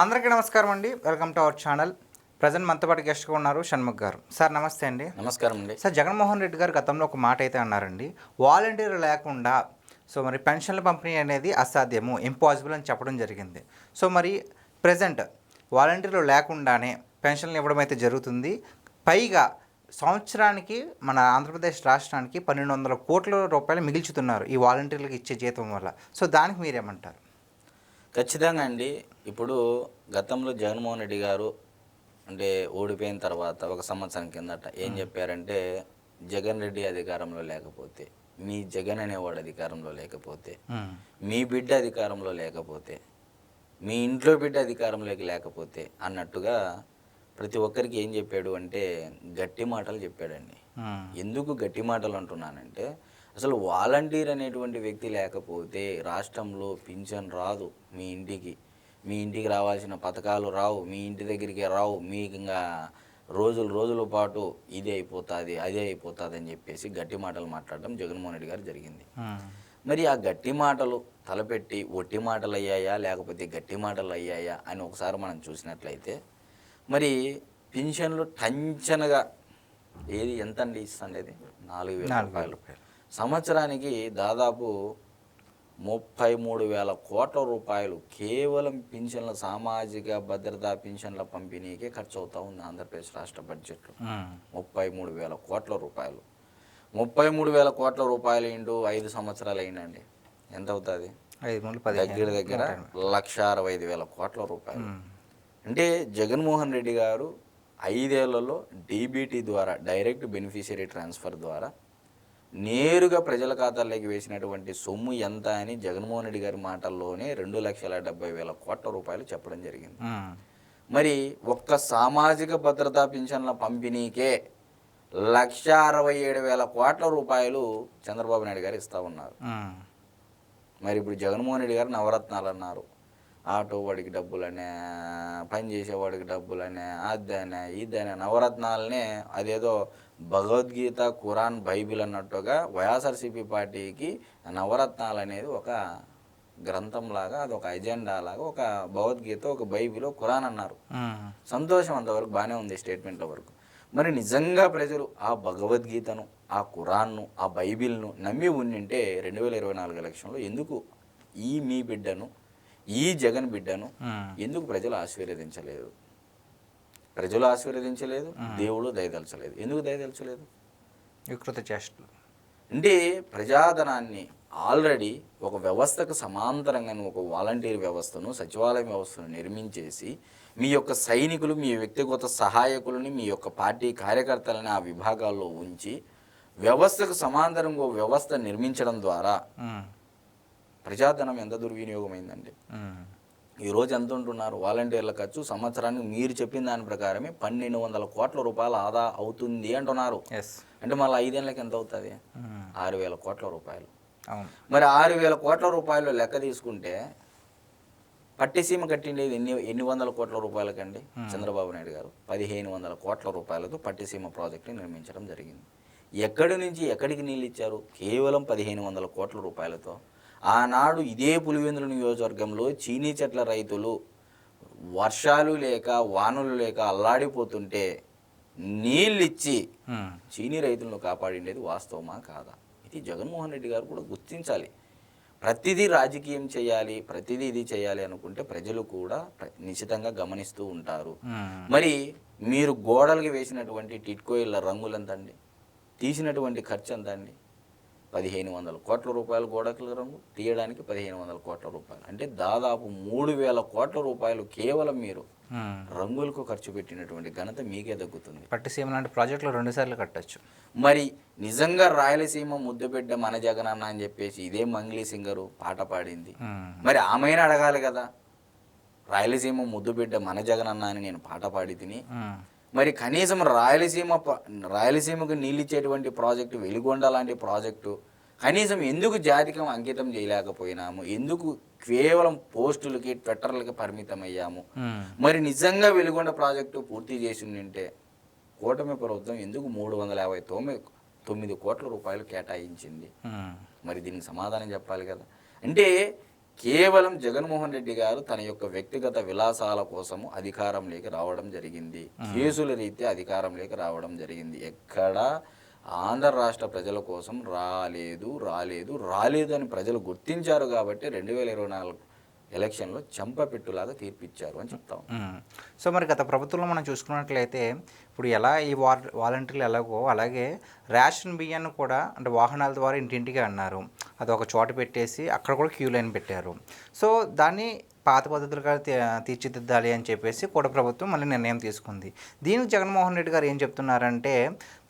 అందరికీ నమస్కారం అండి. Welcome to our channel. Present మనతో పాటు గెస్ట్గా ఉన్నారు షణ్ముఖ్ గారు. సార్ నమస్తే అండి. నమస్కారం అండి. సార్, జగన్మోహన్ రెడ్డి గారు గతంలో ఒక మాట అయితే అన్నారండి. వాలంటీర్ లేకుండా మరి పెన్షన్ల పంపిణీ అనేది అసాధ్యము, ఇంపాసిబుల్ అని చెప్పడం జరిగింది. మరి ప్రజెంట్ వాలంటీర్లు లేకుండానే పెన్షన్లు ఇవ్వడం అయితే జరుగుతుంది. పైగా సంవత్సరానికి మన ఆంధ్రప్రదేశ్ రాష్ట్రానికి 1200 కోట్ల రూపాయలు మిగిల్చుతున్నారు ఈ వాలంటీర్లకు ఇచ్చే జీతం వల్ల. దానికి మీరేమంటారు? ఖచ్చితంగా అండి. ఇప్పుడు గతంలో జగన్మోహన్ రెడ్డి గారు అంటే ఓడిపోయిన తర్వాత ఒక సంవత్సరం కిందట ఏం చెప్పారంటే, జగన్ రెడ్డి అధికారంలో లేకపోతే, మీ జగన్ అనేవాడు అధికారంలో లేకపోతే, మీ బిడ్డ అధికారంలో లేకపోతే, మీ ఇంట్లో బిడ్డ అధికారంలోకి లేకపోతే అన్నట్టుగా ప్రతి ఒక్కరికి ఏం చెప్పాడు అంటే గట్టి మాటలు చెప్పాడండి. ఎందుకు గట్టి మాటలు అంటున్నానంటే, అసలు వాలంటీర్ అనేటువంటి వ్యక్తి లేకపోతే రాష్ట్రంలో పింఛన్ రాదు, మీ ఇంటికి రావాల్సిన పథకాలు రావు, మీ ఇంటి దగ్గరికి రావు, మీకు ఇంకా రోజుల పాటు ఇదే అయిపోతుంది అదే అయిపోతుంది అని చెప్పేసి గట్టి మాటలు మాట్లాడడం జగన్మోహన్ రెడ్డి గారు జరిగింది. మరి ఆ గట్టి మాటలు తలపెట్టి ఒట్టి మాటలు అయ్యాయా లేకపోతే గట్టి మాటలు అయ్యాయా అని ఒకసారి మనం చూసినట్లయితే, మరి పింఛన్లు టంచనగా ఎంత అండి ఇస్తుంది? 4,000 రూపాయలు. సంవత్సరానికి దాదాపు 33,000 కోట్ల రూపాయలు కేవలం పింఛన్ల, సామాజిక భద్రతా పింఛన్ల పంపిణీకే ఖర్చు అవుతా ఉంది ఆంధ్రప్రదేశ్ రాష్ట్ర బడ్జెట్లో. 33,000 కోట్ల రూపాయలు. 33,000 కోట్ల రూపాయలు ఇంటూ 5 సంవత్సరాలు అయిందండి, ఎంత అవుతుంది? దగ్గర 1,65,000 కోట్ల రూపాయలు. అంటే జగన్మోహన్ రెడ్డి గారు 5 ఏళ్లలో డీబీటీ ద్వారా, డైరెక్ట్ బెనిఫిషియరీ ట్రాన్స్ఫర్ ద్వారా నేరుగా ప్రజల ఖాతాల్లోకి వేసినటువంటి సొమ్ము ఎంత అని జగన్మోహన్ రెడ్డి గారి మాటల్లోనే 2,70,000 కోట్ల రూపాయలు చెప్పడం జరిగింది. మరి ఒక్క సామాజిక భద్రతా పింఛన్ల పంపిణీకే 1,67,000 కోట్ల రూపాయలు చంద్రబాబు నాయుడు గారు ఇస్తూ ఉన్నారు. మరి ఇప్పుడు జగన్మోహన్ రెడ్డి గారు నవరత్నాలు అన్నారు. ఆటో వాడికి డబ్బులనే, పని చేసేవాడికి డబ్బులనే, అదనే ఇదనే నవరత్నాలనే అదేదో భగవద్గీత, ఖురాన్, బైబిల్ అన్నట్టుగా వైఎస్ఆర్సీపీ పార్టీకి నవరత్నాలు అనేది ఒక గ్రంథంలాగా, అది ఒక ఎజెండా లాగా, ఒక భగవద్గీత, ఒక బైబిల్, ఖురాన్ అన్నారు. సంతోషం, అంతవరకు బాగానే ఉంది స్టేట్మెంట్ల వరకు. మరి నిజంగా ప్రజలు ఆ భగవద్గీతను, ఆ ఖురాన్ను, ఆ బైబిల్ను నమ్మి ఉండింటే 2024 ఎలక్షన్లో ఎందుకు మీ బిడ్డను, ఈ జగన్ బిడ్డను ఎందుకు ప్రజలు ఆశీర్వదించలేదు? ప్రజలు ఆశీర్వదించలేదు, దేవుడు దయదలచలేదు. ఎందుకు దయదలచలేదు? వికృత చేష్టలు. అంటే ప్రజాధనాన్ని ఆల్రెడీ ఒక వ్యవస్థకు సమాంతరంగా ఒక వాలంటీర్ వ్యవస్థను, సచివాలయం వ్యవస్థను నిర్మించేసి మీ యొక్క సైనికులు, మీ వ్యక్తిగత సహాయకులని, మీ యొక్క పార్టీ కార్యకర్తలని ఆ విభాగాల్లో ఉంచి వ్యవస్థకు సమాంతరంగా వ్యవస్థ నిర్మించడం ద్వారా ప్రజాధనం ఎంత దుర్వినియోగమైందండి. ఈరోజు ఎంత ఉంటున్నారు వాలంటీర్ల ఖర్చు? సంవత్సరానికి మీరు చెప్పిన దాని ప్రకారమే 1,200 కోట్ల రూపాయలు ఆదా అవుతుంది అంటున్నారు. అంటే మళ్ళీ 5 ఏళ్ళకి ఎంత అవుతుంది? 6,000 కోట్ల రూపాయలు. మరి 6,000 కోట్ల రూపాయలు లెక్క తీసుకుంటే పట్టిసీమ కట్టిండేది ఎన్ని వందల కోట్ల రూపాయలకండి? చంద్రబాబు నాయుడు గారు 1,500 కోట్ల రూపాయలతో పట్టిసీమ ప్రాజెక్టుని నిర్మించడం జరిగింది. ఎక్కడి నుంచి ఎక్కడికి నీళ్ళు ఇచ్చారు? కేవలం 1,500 కోట్ల రూపాయలతో. ఆనాడు ఇదే పులివెందుల నియోజకవర్గంలో చీనీ చెట్ల రైతులు వర్షాలు లేక, వానలు లేక అల్లాడిపోతుంటే నీళ్ళిచ్చి చీనీ రైతులను కాపాడిండేది వాస్తవమా కాదా? ఇది జగన్మోహన్ రెడ్డి గారు కూడా గుర్తించాలి. ప్రతిదీ రాజకీయం చేయాలి, ప్రతిదీ ఇది చేయాలి అనుకుంటే ప్రజలు కూడా నిశ్చితంగా గమనిస్తూ ఉంటారు. మరి మీరు గోడలకు వేసినటువంటి టిట్కో ఇళ్ళ రంగులు ఎంత అండి? తీసినటువంటి ఖర్చు ఎంత అండి? 1,500 కోట్ల రూపాయలు గోడకుల రంగు తీయడానికి, 1,500 కోట్ల రూపాయలు. అంటే దాదాపు 3,000 కోట్ల రూపాయలు కేవలం మీరు రంగులకు ఖర్చు పెట్టినటువంటి ఘనత మీకే దక్కుతుంది. పట్టిసీమ లాంటి ప్రాజెక్టులు 2 సార్లు కట్టచ్చు. మరి నిజంగా రాయలసీమ ముద్దుబిడ్డ మన జగన్ అన్న అని చెప్పేసి ఇదే మంగ్లీ సింగరు పాట పాడింది. మరి ఆమెను అడగాలి కదా, రాయలసీమ ముద్దుబిడ్డ మన జగన్ అన్న అని నేను పాట పాడి తిని, మరి కనీసం రాయలసీమకు నీళ్ళిచ్చేటువంటి ప్రాజెక్టు, వెలిగొండ లాంటి ప్రాజెక్టు కనీసం ఎందుకు జాతికం అంకితం చేయలేకపోయినాము? ఎందుకు కేవలం పోస్టులకి, ట్విట్టర్లకి పరిమితం అయ్యాము? మరి నిజంగా వెలిగొండ ప్రాజెక్టు పూర్తి చేసి ఉంటే కూటమి ప్రభుత్వం ఎందుకు 359 కోట్ల రూపాయలు కేటాయించింది? మరి దీనికి సమాధానం చెప్పాలి కదా. అంటే కేవలం జగన్మోహన్ రెడ్డి గారు తన యొక్క వ్యక్తిగత విలాసాల కోసము అధికారంలోకి రావడం జరిగింది. కేసుల రీత్యా అధికారంలోకి రావడం జరిగింది. ఎక్కడా ఆంధ్ర రాష్ట్ర ప్రజల కోసం రాలేదు అని ప్రజలు గుర్తించారు కాబట్టి 2024 ఎలక్షన్లో చెంపపెట్టులాగా తీర్పిచ్చారు అని చెప్తాం. సో మరి గత ప్రభుత్వంలో మనం చూసుకున్నట్లయితే ఇప్పుడు ఎలా ఈ వాలంటీర్లు ఎలాగో అలాగే రేషన్ బియ్యాన్ని కూడా అంటే వాహనాల ద్వారా ఇంటింటికి అన్నారు. అది ఒక చోట పెట్టేసి అక్కడ కూడా క్యూ లైన్ పెట్టారు. సో దాన్ని పాత పద్ధతులుగా తీర్చిదిద్దాలి అని చెప్పేసి కూడా ప్రభుత్వం మళ్ళీ నిర్ణయం తీసుకుంది. దీనికి జగన్మోహన్ రెడ్డి గారు ఏం చెప్తున్నారంటే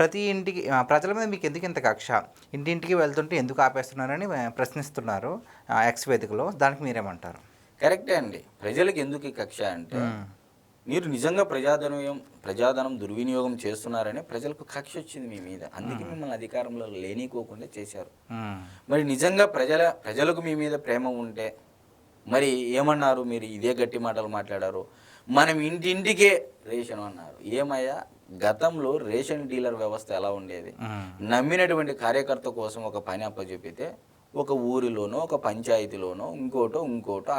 ప్రతి ఇంటికి ప్రజల మీద మీకు ఎందుకు ఇంత కక్ష, ఇంటింటికి వెళ్తుంటే ఎందుకు ఆపేస్తున్నారని ప్రశ్నిస్తున్నారు ఎక్స్ వేదికలో. దానికి మీరేమంటారు? కరెక్టే అండి. ప్రజలకు ఎందుకు ఈ కక్ష అంటే మీరు నిజంగా ప్రజాధనం దుర్వినియోగం చేస్తున్నారని ప్రజలకు కక్ష వచ్చింది మీ మీద. అందుకే మిమ్మల్ని అధికారంలో లేనీకోకుండా చేశారు. మరి నిజంగా ప్రజలకు మీ మీద ప్రేమ ఉంటే మరి ఏమన్నారు? మీరు ఇదే గట్టి మాటలు మాట్లాడారు. మనం ఇంటింటికే రేషన్ అన్నారు. ఏమయ్యా, గతంలో రేషన్ డీలర్ వ్యవస్థ ఎలా ఉండేది? నమ్మినటువంటి కార్యకర్త కోసం ఒక పని అప్పచెప్పితే ఒక ఊరిలోనో ఒక పంచాయతీలోనో ఇంకోటో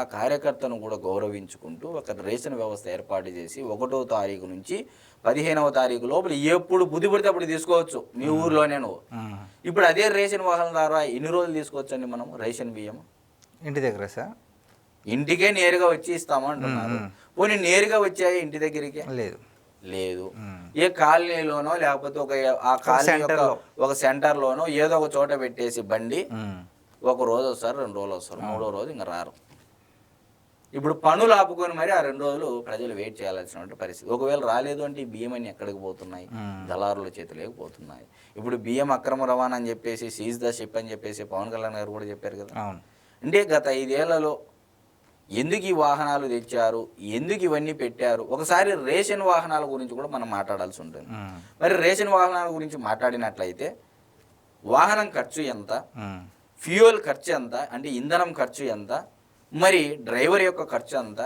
ఆ కార్యకర్తను కూడా గౌరవించుకుంటూ ఒక రేషన్ వ్యవస్థ ఏర్పాటు చేసి 1వ తారీఖు నుంచి 15వ తారీఖు లోపల ఎప్పుడు బుద్ధి పడితే అప్పుడు తీసుకోవచ్చు మీ ఊరిలోనే నువ్వు. ఇప్పుడు అదే రేషన్ వాహనం ద్వారా ఎన్ని రోజులు తీసుకోవచ్చండి మనం రేషన్ బియ్యం? ఇంటి దగ్గర సార్ ఇంటికే నేరుగా వచ్చి ఇస్తాము అంటున్నారు. పోనీ నేరుగా వచ్చాయి ఇంటి దగ్గరికి? లేదు. ఏ కాలనీలోనో లేకపోతే ఆ కాలనీ ఒక సెంటర్లోనో ఏదో ఒక చోట పెట్టేసి బండి ఒక రోజు వస్తారు, 2 రోజులు వస్తారు, 3వ రోజు ఇంకా రారు. ఇప్పుడు పనులు ఆపుకొని మరి ఆ 2 రోజులు ప్రజలు వెయిట్ చేయాల్సిన పరిస్థితి. ఒకవేళ రాలేదు అంటే ఈ బియ్యం అన్ని ఎక్కడికి పోతున్నాయి? దళారుల చేతులేకి పోతున్నాయి. ఇప్పుడు బియ్యం అక్రమ రవాణా అని చెప్పేసి సీజ్ ద షిప్ అని చెప్పేసి పవన్ కళ్యాణ్ గారు కూడా చెప్పారు కదా. అంటే గత 5 ఏళ్లలో ఎందుకు ఈ వాహనాలు తెచ్చారు, ఎందుకు ఇవన్నీ పెట్టారు? ఒకసారి రేషన్ వాహనాల గురించి కూడా మనం మాట్లాడాల్సి ఉంటుంది. మరి రేషన్ వాహనాల గురించి మాట్లాడినట్లయితే వాహనం ఖర్చు ఎంత, ఫ్యూయల్ ఖర్చు ఎంత, అంటే ఇంధనం ఖర్చు ఎంత, మరి డ్రైవర్ యొక్క ఖర్చు ఎంత,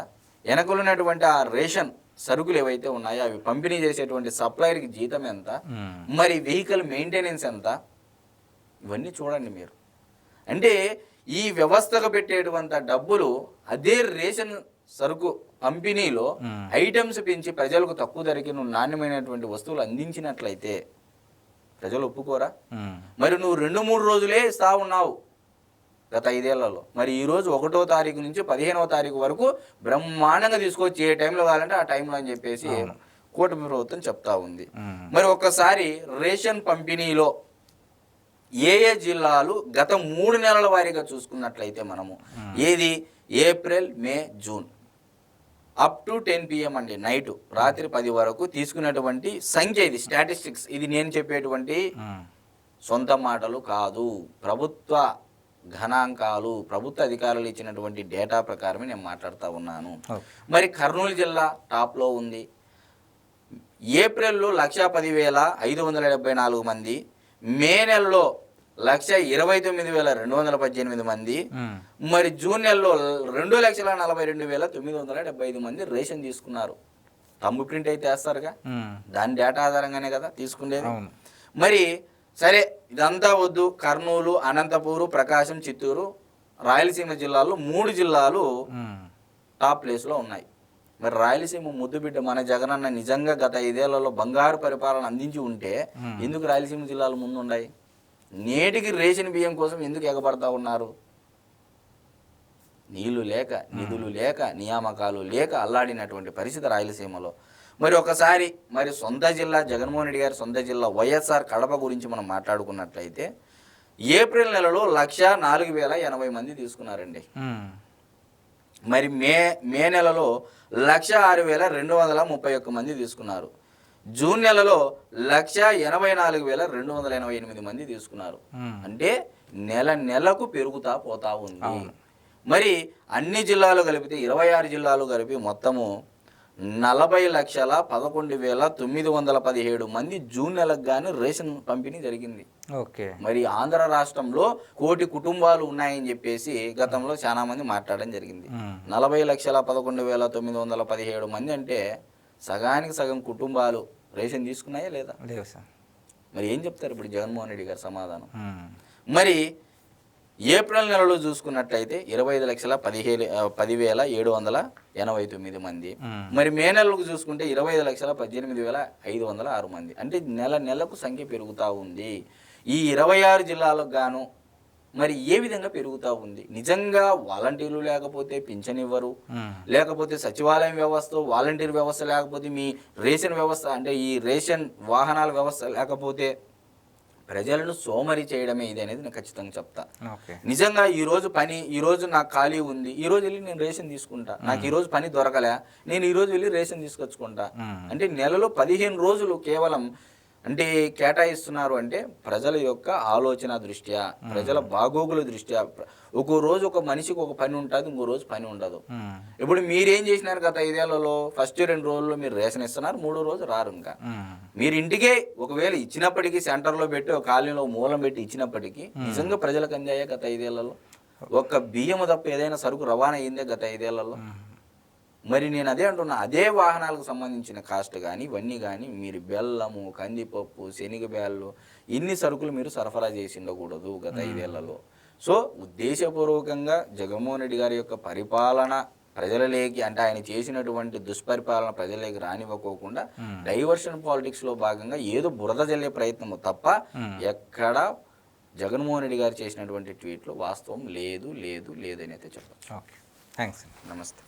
వెనకలున్నటువంటి ఆ రేషన్ సరుకులు ఏవైతే ఉన్నాయో అవి పంపిణీ చేసేటువంటి సప్లయర్కి జీతం ఎంత, మరి వెహికల్ మెయింటెనెన్స్ ఎంత, ఇవన్నీ చూడండి మీరు. అంటే ఈ వ్యవస్థకు పెట్టేటువంటి డబ్బులు అదే రేషన్ సరుకు పంపిణీలో ఐటమ్స్ పెంచి ప్రజలకు తక్కువ ధరకి నువ్వు నాణ్యమైనటువంటి వస్తువులు అందించినట్లయితే ప్రజలు ఒప్పుకోరా? మరి నువ్వు 2-3 రోజులే ఇస్తా ఉన్నావు గత 5 ఏళ్లలో. మరి ఈరోజు 1వ తారీఖు నుంచి 15వ తారీఖు వరకు బ్రహ్మాండంగా తీసుకొచ్చి ఏ టైంలో కావాలంటే ఆ టైంలో అని చెప్పేసి కూటమి ప్రభుత్వం చెప్తా ఉంది. మరి ఒక్కసారి రేషన్ పంపిణీలో ఏ జిల్లాలు గత 3 నెలల వారీగా చూసుకున్నట్లయితే మనము ఏది April, May, June up to 10 PM అండి, నైట్ రాత్రి 10 వరకు తీసుకున్నటువంటి సంఖ్య ఇది స్టాటిస్టిక్స్. ఇది నేను చెప్పేటువంటి సొంత మాటలు కాదు, ప్రభుత్వ గణాంకాలు, ప్రభుత్వ అధికారులు ఇచ్చినటువంటి డేటా ప్రకారమే నేను మాట్లాడుతూ ఉన్నాను. మరి కర్నూలు జిల్లా టాప్లో ఉంది. ఏప్రిల్లో 1,10,574 మంది, మే నెలలో 1,29,218 మంది, మరి జూన్ నెలలో 2,42,975 మంది రేషన్ తీసుకున్నారు. థంబ్ ప్రింట్ అయితే వేస్తారుగా, దాని డేటా ఆధారంగానే కదా తీసుకునేది. మరి సరే ఇదంతా వద్దు, కర్నూలు, అనంతపూరు, ప్రకాశం, చిత్తూరు, రాయలసీమ జిల్లాల్లో 3 జిల్లాలు టాప్ ప్లేస్లో ఉన్నాయి. మరి రాయలసీమ ముద్దుబిడ్డ మన జగనన్న నిజంగా గత 5 ఏళ్లలో బంగారు పరిపాలన అందించి ఉంటే ఎందుకు రాయలసీమ జిల్లాలు ముందు ఉన్నాయి? నేటికి రేషన్ బియ్యం కోసం ఎందుకు ఎగబడతా ఉన్నారు? నీళ్లు లేక, నిధులు లేక, నియామకాలు లేక అల్లాడినటువంటి పరిస్థితి రాయలసీమలో. మరి ఒకసారి మరి సొంత జిల్లా జగన్మోహన్ రెడ్డి గారి సొంత జిల్లా వైఎస్ఆర్ కడప గురించి మనం మాట్లాడుకున్నట్లయితే ఏప్రిల్ నెలలో 1,04,080 మంది తీసుకున్నారండి. మరి మే నెలలో 1,06,231 మంది తీసుకున్నారు. జూన్ నెలలో 1,84,288 మంది తీసుకున్నారు. అంటే నెలకు పెరుగుతా పోతా ఉంది. మరి అన్ని జిల్లాలు కలిపితే 26 జిల్లాలు కలిపి మొత్తము 40,11,917 మంది జూన్ నెలకు గాను రేషన్ పంపిణీ జరిగింది. మరి ఆంధ్ర రాష్ట్రంలో 1 కోటి కుటుంబాలు ఉన్నాయని చెప్పేసి గతంలో చాలా మంది మాట్లాడడం జరిగింది. 40,11,917 మంది అంటే సగానికి సగం కుటుంబాలు రేషన్ తీసుకున్నాయా లేదా? మరి ఏం చెప్తారు ఇప్పుడు జగన్మోహన్ రెడ్డి గారు సమాధానం? మరి ఏప్రిల్ నెలలో చూసుకున్నట్లయితే 25,10,789 మంది. మరి మే నెలకు చూసుకుంటే 25,18,506 మంది. అంటే నెలకు సంఖ్య పెరుగుతూ ఉంది. ఈ 26 జిల్లాలకు గాను మరి ఏ విధంగా పెరుగుతూ ఉంది? నిజంగా వాలంటీర్లు లేకపోతే పింఛన్ ఇవ్వరు, లేకపోతే సచివాలయం వ్యవస్థ, వాలంటీర్ వ్యవస్థ లేకపోతే, మీ రేషన్ వ్యవస్థ అంటే ఈ రేషన్ వాహనాల వ్యవస్థ లేకపోతే ప్రజలను సోమరి చేయడమే ఇది అనేది నేను ఖచ్చితంగా చెప్తా. నిజంగా ఈరోజు నాకు ఖాళీ ఉంది, ఈరోజు వెళ్ళి నేను రేషన్ తీసుకుంటా. నాకు ఈరోజు పని దొరకలే, నేను ఈరోజు వెళ్ళి రేషన్ తీసుకొచ్చుకుంటా. అంటే నెలలో 15 రోజులు కేవలం అంటే కేటాయిస్తున్నారు. అంటే ప్రజల యొక్క ఆలోచన దృష్ట్యా, ప్రజల బాగోగుల దృష్ట్యా, ఒక్కో రోజు ఒక మనిషికి ఒక పని ఉంటుంది, ఇంకో రోజు పని ఉండదు. ఇప్పుడు మీరేం చేసినారు గత 5 ఏళ్లలో? ఫస్ట్ 2 రోజుల్లో మీరు రేషన్ ఇస్తున్నారు, 3వ రోజు రారు. ఇంకా మీరు ఇంటికే ఒకవేళ ఇచ్చినప్పటికీ సెంటర్లో పెట్టి ఒక కాలనీలో మూలం పెట్టి ఇచ్చినప్పటికీ నిజంగా ప్రజలకు అందాయా గత 5 ఏళ్లలో? ఒక్క బియ్యము తప్ప ఏదైనా సరుకు రవాణా అయిందే గత 5 ఏళ్లలో? మరి నేను అదే అంటున్నా, అదే వాహనాలకు సంబంధించిన కాస్ట్ కానీ ఇవన్నీ కానీ మీరు బెల్లము, కందిపప్పు, శనగబ్యాళ్ళు ఇన్ని సరుకులు మీరు సరఫరా చేసి ఉండకూడదు గత 5 ఏళ్లలో. సో ఉద్దేశపూర్వకంగా జగన్మోహన్ రెడ్డి గారి యొక్క పరిపాలన ప్రజలలోకి, అంటే ఆయన చేసినటువంటి దుష్పరిపాలన ప్రజలలోకి రానివ్వకోకుండా డైవర్షన్ పాలిటిక్స్లో భాగంగా ఏదో బురద జల్లే ప్రయత్నము తప్ప ఎక్కడ జగన్మోహన్ రెడ్డి గారు చేసినటువంటి ట్వీట్లో వాస్తవం లేదు అని అయితే చెప్పచ్చు. థ్యాంక్స్. నమస్తే.